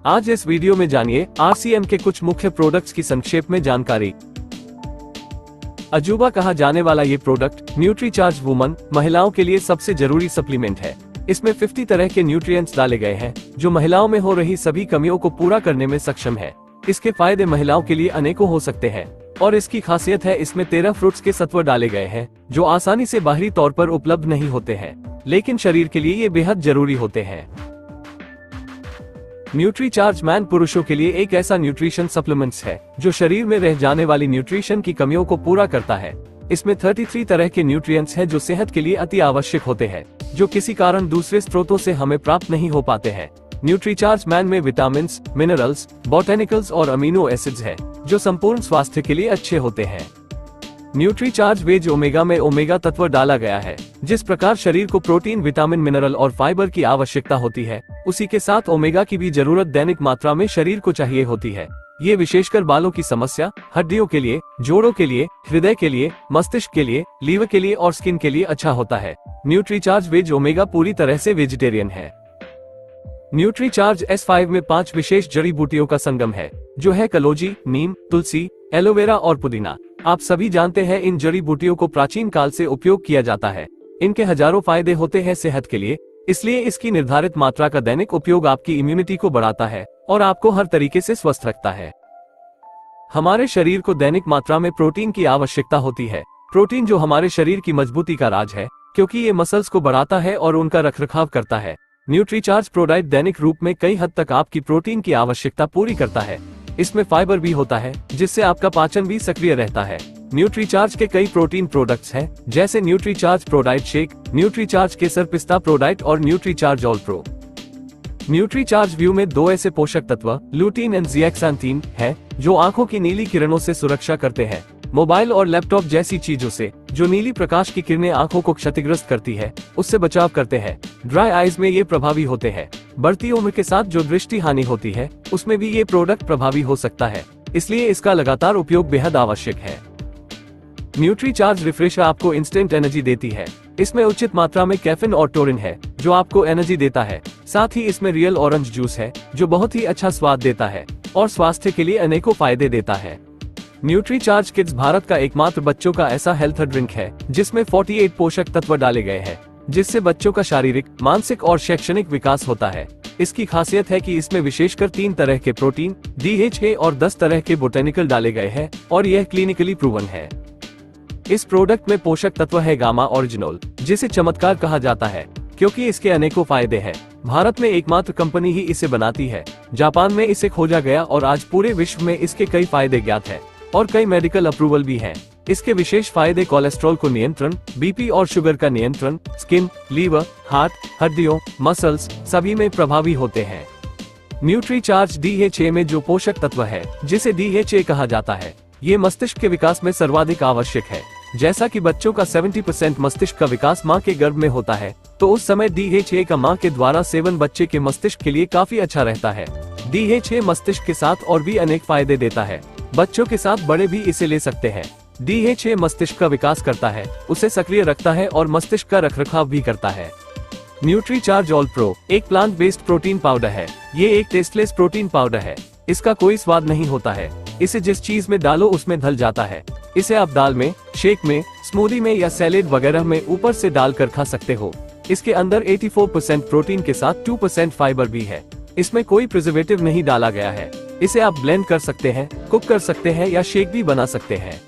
आज इस वीडियो में जानिए RCM के कुछ मुख्य प्रोडक्ट्स की संक्षेप में जानकारी। अजूबा कहा जाने वाला ये प्रोडक्ट न्यूट्रीचार्ज वुमन महिलाओं के लिए सबसे जरूरी सप्लीमेंट है। इसमें 50 तरह के न्यूट्रिएंट्स डाले गए हैं जो महिलाओं में हो रही सभी कमियों को पूरा करने में सक्षम है। इसके फायदे महिलाओं के लिए अनेकों हो सकते हैं और इसकी खासियत है इसमें 13 फ्रूट्स के सत्व डाले गए हैं जो आसानी से बाहरी तौर पर उपलब्ध नहीं होते हैं, लेकिन शरीर के लिए ये बेहद जरूरी होते हैं। न्यूट्रीचार्ज मैन पुरुषों के लिए एक ऐसा न्यूट्रिशन सप्लीमेंट्स है जो शरीर में रह जाने वाली न्यूट्रिशन की कमियों को पूरा करता है। इसमें 33 तरह के न्यूट्रिएंट्स हैं जो सेहत के लिए अति आवश्यक होते हैं, जो किसी कारण दूसरे स्रोतों से हमें प्राप्त नहीं हो पाते हैं। न्यूट्रीचार्ज मैन में विटामिन्स, मिनरल्स, बोटेनिकल्स और अमीनो एसिड्स है जो संपूर्ण स्वास्थ्य के लिए अच्छे होते हैं। न्यूट्रीचार्ज वेज ओमेगा में ओमेगा तत्व डाला गया है। जिस प्रकार शरीर को प्रोटीन, विटामिन, मिनरल और फाइबर की आवश्यकता होती है, उसी के साथ ओमेगा की भी जरूरत दैनिक मात्रा में शरीर को चाहिए होती है। ये विशेषकर बालों की समस्या, हड्डियों के लिए, जोड़ों के लिए, हृदय के लिए, मस्तिष्क के लिए, लीवर के लिए और स्किन के लिए अच्छा होता है। न्यूट्रीचार्ज वेज ओमेगा पूरी तरह से वेजिटेरियन है। न्यूट्रीचार्ज S5 में 5 विशेष जड़ी बूटियों का संगम है जो है कलौंजी, नीम, तुलसी, एलोवेरा और पुदीना। आप सभी जानते हैं इन जड़ी बूटियों को प्राचीन काल से उपयोग किया जाता है। इनके हजारों फायदे होते हैं सेहत के लिए, इसलिए इसकी निर्धारित मात्रा का दैनिक उपयोग आपकी इम्यूनिटी को बढ़ाता है और आपको हर तरीके से स्वस्थ रखता है। हमारे शरीर को दैनिक मात्रा में प्रोटीन की आवश्यकता होती है। प्रोटीन जो हमारे शरीर की मजबूती का राज है, क्योंकि ये मसल्स को बढ़ाता है और उनका रखरखाव करता है। न्यूट्रीचार्ज प्रोडाइट दैनिक रूप में कई हद तक आपकी प्रोटीन की आवश्यकता पूरी करता है। इसमें फाइबर भी होता है जिससे आपका पाचन भी सक्रिय रहता है। न्यूट्रीचार्ज के कई प्रोटीन प्रोडक्ट्स हैं, जैसे न्यूट्रीचार्ज प्रोडाइट शेक, न्यूट्रीचार्ज केसर पिस्ता प्रोडाइट और Nutricharge all pro. Nutricharge view में 2 ऐसे पोषक तत्व लूटीन एंड ज़िएक्सांथीन है जो आंखों की नीली किरणों से सुरक्षा करते हैं। मोबाइल और लैपटॉप जैसी चीजों से जो नीली प्रकाश की किरणें आंखों को क्षतिग्रस्त करती है, उससे बचाव करते हैं। ड्राई आईज में ये प्रभावी होते हैं। बढ़ती उम्र के साथ जो दृष्टि हानि होती है, उसमें भी ये प्रोडक्ट प्रभावी हो सकता है, इसलिए इसका लगातार उपयोग बेहद आवश्यक है। न्यूट्रीचार्ज रिफ्रेशर आपको इंस्टेंट एनर्जी देती है। इसमें उचित मात्रा में कैफीन और टोरिन है जो आपको एनर्जी देता है। साथ ही इसमें रियल ऑरेंज जूस है जो बहुत ही अच्छा स्वाद देता है और स्वास्थ्य के लिए अनेकों फायदे देता है। न्यूट्रीचार्ज किड्स भारत का एकमात्र बच्चों का ऐसा हेल्थ ड्रिंक है जिसमें 48 पोषक तत्व डाले गए हैं, जिससे बच्चों का शारीरिक, मानसिक और शैक्षणिक विकास होता है। इसकी खासियत है कि इसमें विशेषकर 3 तरह के प्रोटीन, DHA और 10 तरह के बोटेनिकल डाले गए हैं और यह क्लिनिकली प्रूवन है। इस प्रोडक्ट में पोषक तत्व है गामा ओरिजिनोल, जिसे चमत्कार कहा जाता है क्योंकि इसके अनेकों फायदे हैं। भारत में एकमात्र कंपनी ही इसे बनाती है। जापान में इसे खोजा गया और आज पूरे विश्व में इसके कई फायदे ज्ञात हैं और कई मेडिकल अप्रूवल भी हैं। इसके विशेष फायदे कोलेस्ट्रॉल को नियंत्रण, बीपी और शुगर का नियंत्रण, स्किन, लीवर, हार्ट, हड्डियों, मसल्स सभी में प्रभावी होते हैं। न्यूट्रीचार्ज DHA में जो पोषक तत्व है जिसे DHA कहा जाता है, ये मस्तिष्क के विकास में सर्वाधिक आवश्यक है। जैसा कि बच्चों का 70% मस्तिष्क का विकास माँ के गर्भ में होता है, तो उस समय DHA का माँ के द्वारा सेवन बच्चे के मस्तिष्क के लिए काफी अच्छा रहता है। DHA मस्तिष्क के साथ और भी अनेक फायदे देता है। बच्चों के साथ बड़े भी इसे ले सकते हैं। DHA मस्तिष्क का विकास करता है, उसे सक्रिय रखता है और मस्तिष्क का रखरखाव भी करता है। न्यूट्रीचार्ज ऑल प्रो एक प्लांट बेस्ड प्रोटीन पाउडर है। ये एक टेस्टलेस प्रोटीन पाउडर है। इसका कोई स्वाद नहीं होता है। इसे जिस चीज में डालो उसमें ढल जाता है। इसे आप दाल में, शेक में, स्मूदी में या सैलेड वगैरह में ऊपर से डालकर खा सकते हो। इसके अंदर 84% प्रोटीन के साथ 2% फाइबर भी है। इसमें कोई प्रिजर्वेटिव नहीं डाला गया है। इसे आप ब्लेंड कर सकते हैं, कुक कर सकते हैं या शेक भी बना सकते हैं।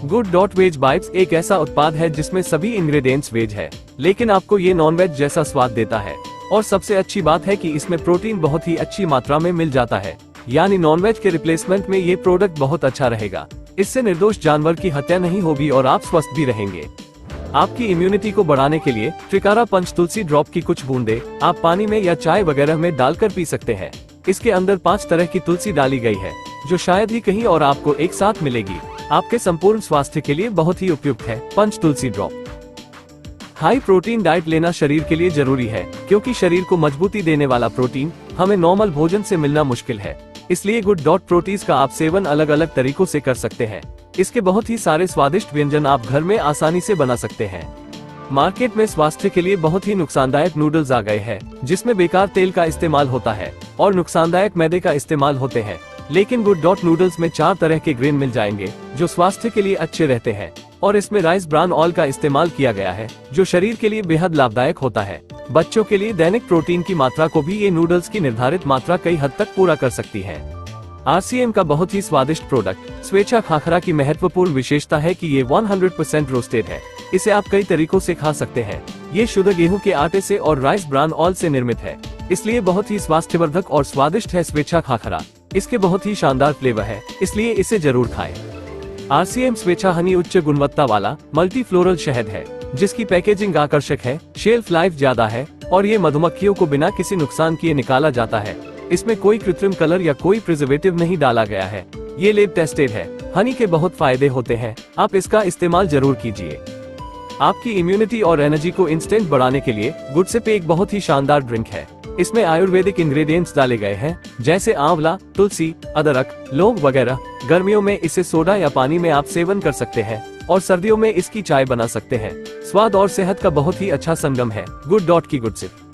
गुड.वेज बाइट्स एक ऐसा उत्पाद है जिसमें सभी इंग्रेडिएंट्स वेज है, लेकिन आपको ये नॉन वेज जैसा स्वाद देता है। और सबसे अच्छी बात है कि इसमें प्रोटीन बहुत ही अच्छी मात्रा में मिल जाता है, यानी नॉन वेज के रिप्लेसमेंट में ये प्रोडक्ट बहुत अच्छा रहेगा। इससे निर्दोष जानवर की हत्या नहीं होगी और आप स्वस्थ भी रहेंगे। आपकी इम्यूनिटी को बढ़ाने के लिए त्रिकारा पंच तुलसी ड्रॉप की कुछ बूंदे आप पानी में या चाय वगैरह में डालकर पी सकते हैं। इसके अंदर 5 तरह की तुलसी डाली गई है जो शायद ही कहीं और आपको एक साथ मिलेगी। आपके संपूर्ण स्वास्थ्य के लिए बहुत ही उपयुक्त है पंच तुलसी ड्रॉप। हाई प्रोटीन डाइट लेना शरीर के लिए जरूरी है, क्योंकि शरीर को मजबूती देने वाला प्रोटीन हमें नॉर्मल भोजन से मिलना मुश्किल है। इसलिए गुड.प्रोटीज का आप सेवन अलग अलग तरीकों से कर सकते हैं। इसके बहुत ही सारे स्वादिष्ट व्यंजन आप घर में आसानी से बना सकते हैं। मार्केट में स्वास्थ्य के लिए बहुत ही नुकसानदायक नूडल्स आ गए हैं, जिसमें बेकार तेल का इस्तेमाल होता है और नुकसानदायक मैदे का इस्तेमाल होते हैं। लेकिन गुड डॉट नूडल्स में 4 तरह के ग्रेन मिल जाएंगे जो स्वास्थ्य के लिए अच्छे रहते हैं, और इसमें राइस ब्रान ऑयल का इस्तेमाल किया गया है जो शरीर के लिए बेहद लाभदायक होता है। बच्चों के लिए दैनिक प्रोटीन की मात्रा को भी ये नूडल्स की निर्धारित मात्रा कई हद तक पूरा कर सकती है। RCM का बहुत ही स्वादिष्ट प्रोडक्ट स्वेच्छा खाखरा की महत्वपूर्ण विशेषता है कि ये 100% रोस्टेड है। इसे आप कई तरीकों से खा सकते हैं। ये शुद्ध गेहूं के आटे से और राइस ब्रान ऑयल से निर्मित है, इसलिए बहुत ही स्वास्थ्यवर्धक और स्वादिष्ट है स्वेच्छा खाखरा। इसके बहुत ही शानदार फ्लेवर है, इसलिए इसे जरूर खाएं। RCM स्वेच्छा हनी उच्च गुणवत्ता वाला मल्टी फ्लोरल शहद है, जिसकी पैकेजिंग आकर्षक है, शेल्फ लाइफ ज्यादा है और ये मधुमक्खियों को बिना किसी नुकसान किए निकाला जाता है। इसमें कोई कृत्रिम कलर या कोई प्रिजर्वेटिव नहीं डाला गया है। ये लैब टेस्टेड है। हनी के बहुत फायदे होते हैं, आप इसका इस्तेमाल जरूर कीजिए। आपकी इम्यूनिटी और एनर्जी को इंस्टेंट बढ़ाने के लिए गुडसिप एक बहुत ही शानदार ड्रिंक है। इसमें आयुर्वेदिक इंग्रेडिएंट्स डाले गए हैं, जैसे आंवला, तुलसी, अदरक, लौंग वगैरह। गर्मियों में इसे सोडा या पानी में आप सेवन कर सकते हैं और सर्दियों में इसकी चाय बना सकते हैं। स्वाद और सेहत का बहुत ही अच्छा संगम है। गुड डॉट की गुडसिप।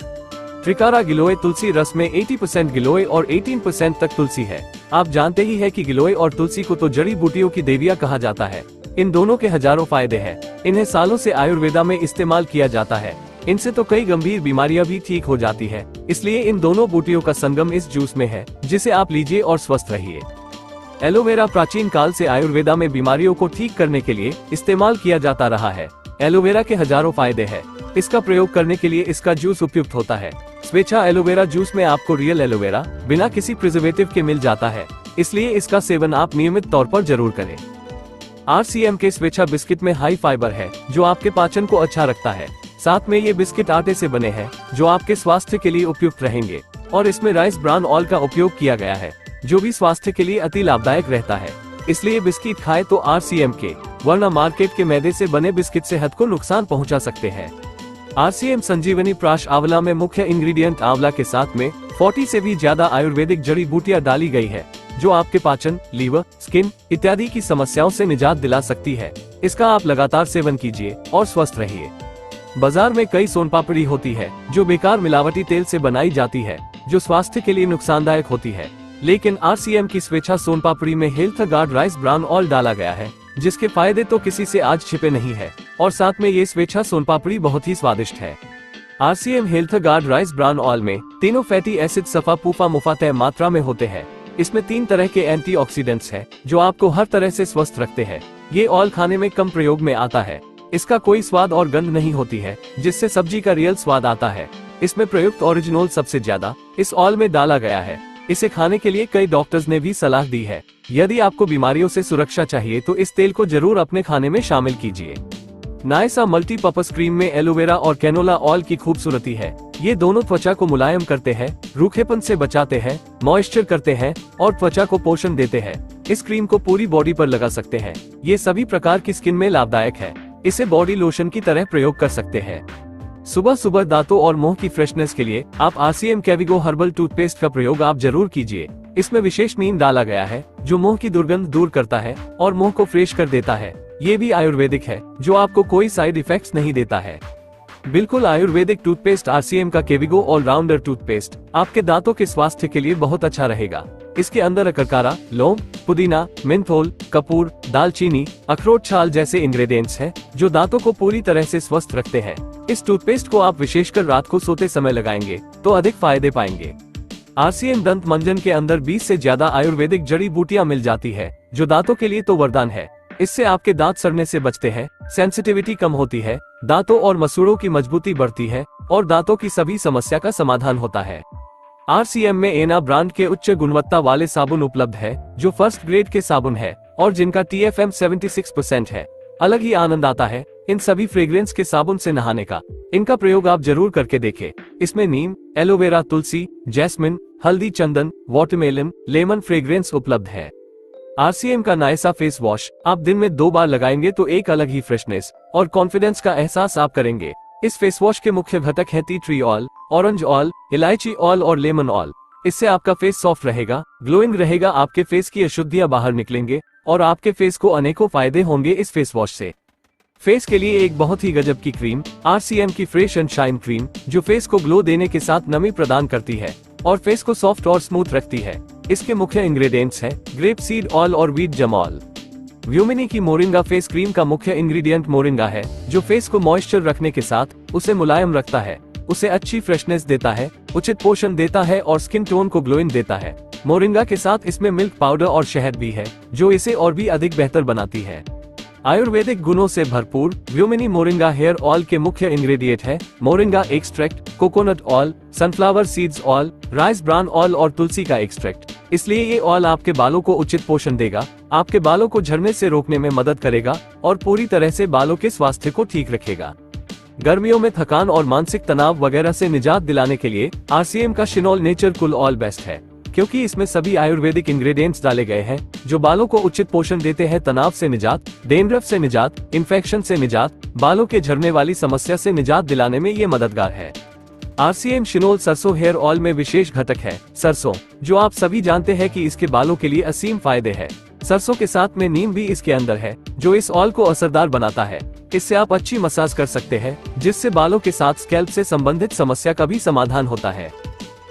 त्रिकारा गिलोय तुलसी रस में 80% गिलोय और 18% तक तुलसी है। आप जानते ही है कि गिलोय और तुलसी को तो जड़ी बूटियों की देवियां कहा जाता है। इन दोनों के हजारों फायदे हैं। इन्हें सालों से आयुर्वेदा में इस्तेमाल किया जाता है। इनसे तो कई गंभीर बीमारियां भी ठीक हो जाती है। इसलिए इन दोनों बूटियों का संगम इस जूस में है, जिसे आप लीजिए और स्वस्थ रहिए। एलोवेरा प्राचीन काल से आयुर्वेदा में बीमारियों को ठीक करने के लिए इस्तेमाल किया जाता रहा है। एलोवेरा के हजारों फायदे हैं। इसका प्रयोग करने के लिए इसका जूस उपयुक्त होता है। स्वेच्छा एलोवेरा जूस में आपको रियल एलोवेरा बिना किसी प्रिजर्वेटिव के मिल जाता है, इसलिए इसका सेवन आप नियमित तौर पर जरूर करें। RCM के स्वेच्छा बिस्किट में हाई फाइबर है, जो आपके पाचन को अच्छा रखता है। साथ में ये बिस्किट आटे से बने हैं, जो आपके स्वास्थ्य के लिए उपयुक्त रहेंगे, और इसमें राइस ब्रान ऑयल का उपयोग किया गया है, जो भी स्वास्थ्य के लिए अति लाभदायक रहता है। इसलिए बिस्किट खाए तो RCM के, वरना मार्केट के मैदे से बने बिस्किट सेहत को नुकसान पहुंचा सकते हैं। RCM संजीवनी प्राश आंवला में मुख्य इंग्रेडिएंट आंवला के साथ में 40 से भी ज्यादा आयुर्वेदिक जड़ी बूटियां डाली गई है, जो आपके पाचन, लीवर, स्किन इत्यादि की समस्याओं से निजात दिला सकती है। इसका आप लगातार सेवन कीजिए और स्वस्थ रहिए। बाजार में कई सोनपापड़ी होती है, जो बेकार मिलावटी तेल से बनाई जाती है, जो स्वास्थ्य के लिए नुकसानदायक होती है। लेकिन RCM की स्वेच्छा सोनपापड़ी में health guard rice bran oil डाला गया है, जिसके फायदे तो किसी से आज छिपे नहीं है, और साथ में ये स्वेच्छा सोनपापड़ी बहुत ही स्वादिष्ट है। RCM health guard rice bran oil में तीनों फैटी एसिड सफा पूफा मुफा तय मात्रा में होते हैं। इसमें 3 तरह के एंटीऑक्सीडेंट्स हैं, जो आपको हर तरह से स्वस्थ रखते हैं। ये ऑयल खाने में कम प्रयोग में आता है। इसका कोई स्वाद और गंध नहीं होती है, जिससे सब्जी का रियल स्वाद आता है। इसमें प्रयुक्त ओरिजिनल सबसे ज्यादा इस ऑयल में डाला गया है। इसे खाने के लिए कई डॉक्टर्स ने भी सलाह दी है। यदि आपको बीमारियों से सुरक्षा चाहिए तो इस तेल को जरूर अपने खाने में शामिल कीजिए। नायसा मल्टीपर्पस क्रीम में एलोवेरा और कैनोला ऑयल की खूबसूरती है। ये दोनों त्वचा को मुलायम करते हैं, रूखेपन से बचाते हैं, मॉइस्चर करते हैं और त्वचा को पोषण देते हैं। इस क्रीम को पूरी बॉडी पर लगा सकते हैं। ये सभी प्रकार की स्किन में लाभदायक है। इसे बॉडी लोशन की तरह प्रयोग कर सकते हैं। सुबह सुबह दांतों और मुंह की फ्रेशनेस के लिए आप RCM कैविगो हर्बल टूथपेस्ट का प्रयोग आप जरूर कीजिए। इसमें विशेष नीम डाला गया है, जो मुंह की दुर्गंध दूर करता है और मुंह को फ्रेश कर देता है। ये भी आयुर्वेदिक है, जो आपको कोई साइड इफेक्ट्स नहीं देता है। बिल्कुल आयुर्वेदिक टूथपेस्ट RCM का कैविगो ऑलराउंडर टूथपेस्ट आपके दांतों के स्वास्थ्य के लिए बहुत अच्छा रहेगा। इसके अंदर अकरकारा, लौंग, पुदीना, मेंथोल, कपूर, दालचीनी, अखरोट छाल जैसे इंग्रेडिएंट्स हैं, जो दांतों को पूरी तरह से स्वस्थ रखते हैं। इस टूथपेस्ट को आप विशेषकर रात को सोते समय लगाएंगे तो अधिक फायदे पाएंगे। RCM दंत मंजन के अंदर 20 से ज्यादा आयुर्वेदिक जड़ी बूटियां मिल जाती है, जो दांतों के लिए तो वरदान है। इससे आपके दांत सड़ने से बचते हैं, सेंसिटिविटी कम होती है, दांतों और मसूड़ों की मजबूती बढ़ती है और दांतों की सभी समस्या का समाधान होता है। RCM में एना ब्रांड के उच्च गुणवत्ता वाले साबुन उपलब्ध है, जो फर्स्ट ग्रेड के साबुन है और जिनका TFM 76% है। अलग ही आनंद आता है इन सभी फ्रेग्रेंस के साबुन से नहाने का। इनका प्रयोग आप जरूर करके देखें। इसमें नीम, एलोवेरा, तुलसी, जैस्मिन, हल्दी, चंदन, वाटरमेलन, लेमन फ्रेग्रेंस उपलब्ध है। RCM का नायसा फेस वॉश आप दिन में 2 बार लगाएंगे तो एक अलग ही फ्रेशनेस और कॉन्फिडेंस का एहसास आप करेंगे। इस फेस वॉश के मुख्य घटक है tea tree oil, orange oil, इलायची ऑयल और लेमन ऑयल। इससे आपका फेस सॉफ्ट रहेगा, ग्लोइंग रहेगा, आपके फेस की अशुद्धियां बाहर निकलेंगे और आपके फेस को अनेकों फायदे होंगे इस फेस वॉश से। फेस के लिए एक बहुत ही गजब की क्रीम, RCM की फ्रेश एंड शाइन क्रीम, जो फेस को ग्लो देने के साथ नमी प्रदान करती है और फेस को सॉफ्ट और स्मूथ रखती है। इसके मुख्य इंग्रेडिएंट्स हैं ग्रेप सीड ऑयल और वीट जमॉल। व्यूमिनी की मोरिंगा फेस क्रीम का मुख्य इंग्रेडिएंट मोरिंगा है, जो फेस को मॉइस्चर रखने के साथ उसे मुलायम रखता है, उसे अच्छी फ्रेशनेस देता है, उचित पोषण देता है और स्किन टोन को ग्लोइंग देता है। मोरिंगा के साथ इसमें मिल्क पाउडर और शहद भी है, जो इसे और भी अधिक बेहतर बनाती है। आयुर्वेदिक गुणों से भरपूर व्यूमिनी मोरिंगा हेयर ऑयल के मुख्य इंग्रेडिएंट है moringa extract, coconut oil, sunflower seeds oil, rice bran oil और तुलसी का एक्सट्रैक्ट। इसलिए ये ऑयल आपके बालों को उचित पोषण देगा, आपके बालों को झड़ने से रोकने में मदद करेगा और पूरी तरह से बालों के स्वास्थ्य को ठीक रखेगा। गर्मियों में थकान और मानसिक तनाव वगैरह से निजात दिलाने के लिए RCM का शिनोल नेचर कूल ऑयल बेस्ट है, क्योंकि इसमें सभी आयुर्वेदिक इंग्रेडिएंट्स डाले गए हैं जो बालों को उचित पोषण देते हैं, तनाव से निजात, डैंड्रफ से निजात, इन्फेक्शन से निजात, बालों के झड़ने वाली समस्या से निजात दिलाने में ये मददगार है। RCM शिनोल सरसों हेयर ऑयल में विशेष घटक है सरसों, जो आप सभी जानते हैं कि इसके बालों के लिए असीम फायदे हैं। सरसों के साथ में नीम भी इसके अंदर है, जो इस ऑयल को असरदार बनाता है। इससे आप अच्छी मसाज कर सकते हैं, जिससे बालों के साथ स्कैल्प से संबंधित समस्या का भी समाधान होता है।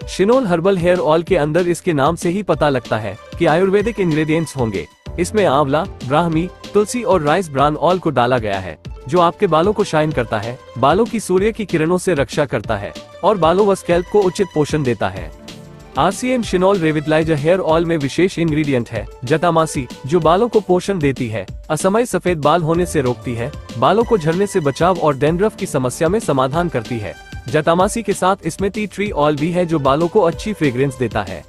शिनोल हर्बल हेयर ऑयल के अंदर इसके नाम से ही पता लगता है कि आयुर्वेदिक इंग्रेडिएंट्स होंगे। इसमें आंवला, ब्राह्मी, तुलसी और राइस ब्रान ऑयल को डाला गया है, जो आपके बालों को शाइन करता है, बालों की सूर्य की किरणों से रक्षा करता है और बालों व स्कैल्प को उचित पोषण देता है। RCM शिनोल रेविटलाइजर हेयर ऑयल में विशेष इंग्रेडिएंट है जटामासी, जो बालों को पोषण देती है, असमय सफेद बाल होने से रोकती है, बालों को झड़ने से बचाव और डैंड्रफ की समस्या में समाधान करती है। जटामासी के साथ इसमें टी ट्री ऑयल भी है, जो बालों को अच्छी फ्रेग्रेंस देता है।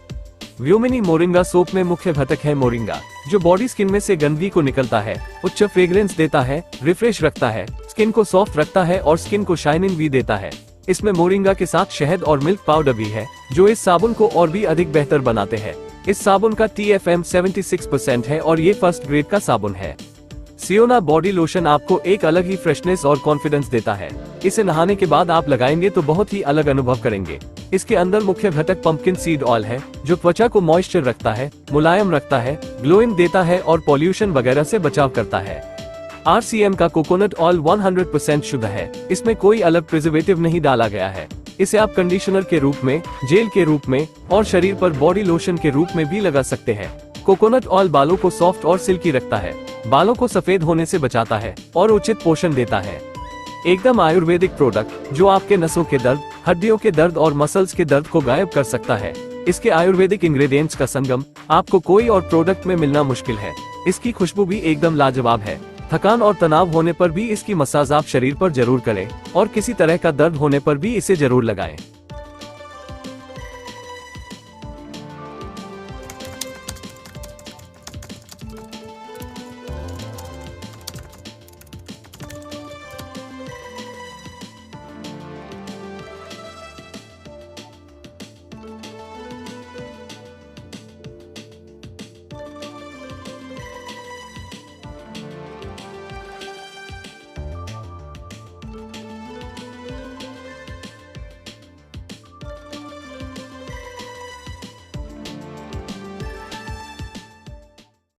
व्यूमिनी मोरिंगा सोप में मुख्य घटक है मोरिंगा, जो बॉडी स्किन में से गंदगी को निकलता है, उच्च फ्रेग्रेंस देता है, रिफ्रेश रखता है, स्किन को सॉफ्ट रखता है और स्किन को शाइनिंग भी देता है। इसमें मोरिंगा के साथ शहद और मिल्क पाउडर भी है, जो इस साबुन को और भी अधिक बेहतर बनाते हैं। इस साबुन का TFM 76% है और ये फर्स्ट ग्रेड का साबुन है। सियोना बॉडी लोशन आपको एक अलग ही फ्रेशनेस और कॉन्फिडेंस देता है। इसे नहाने के बाद आप लगाएंगे तो बहुत ही अलग अनुभव करेंगे। इसके अंदर मुख्य घटक पंपकिन सीड ऑयल है, जो त्वचा को मॉइस्चर रखता है, मुलायम रखता है, ग्लोइंग देता है और पॉल्यूशन वगैरह से बचाव करता है। RCM का कोकोनट ऑयल 100% शुद्ध है, इसमें कोई अलग प्रिजर्वेटिव नहीं डाला गया है। इसे आप कंडीशनर के रूप में, जेल के रूप में और शरीर पर बॉडी लोशन के रूप में भी लगा सकते हैं। कोकोनट ऑयल बालों को सॉफ्ट और सिल्की रखता है, बालों को सफेद होने से बचाता है और उचित पोषण देता है। एकदम आयुर्वेदिक प्रोडक्ट, जो आपके नसों के दर्द, हड्डियों के दर्द और मसल्स के दर्द को गायब कर सकता है। इसके आयुर्वेदिक इंग्रेडिएंट्स का संगम आपको कोई और प्रोडक्ट में मिलना मुश्किल है। इसकी खुशबू भी एकदम लाजवाब है। थकान और तनाव होने पर भी इसकी मसाज आप शरीर पर जरूर करें और किसी तरह का दर्द होने पर भी इसे जरूर लगाएं।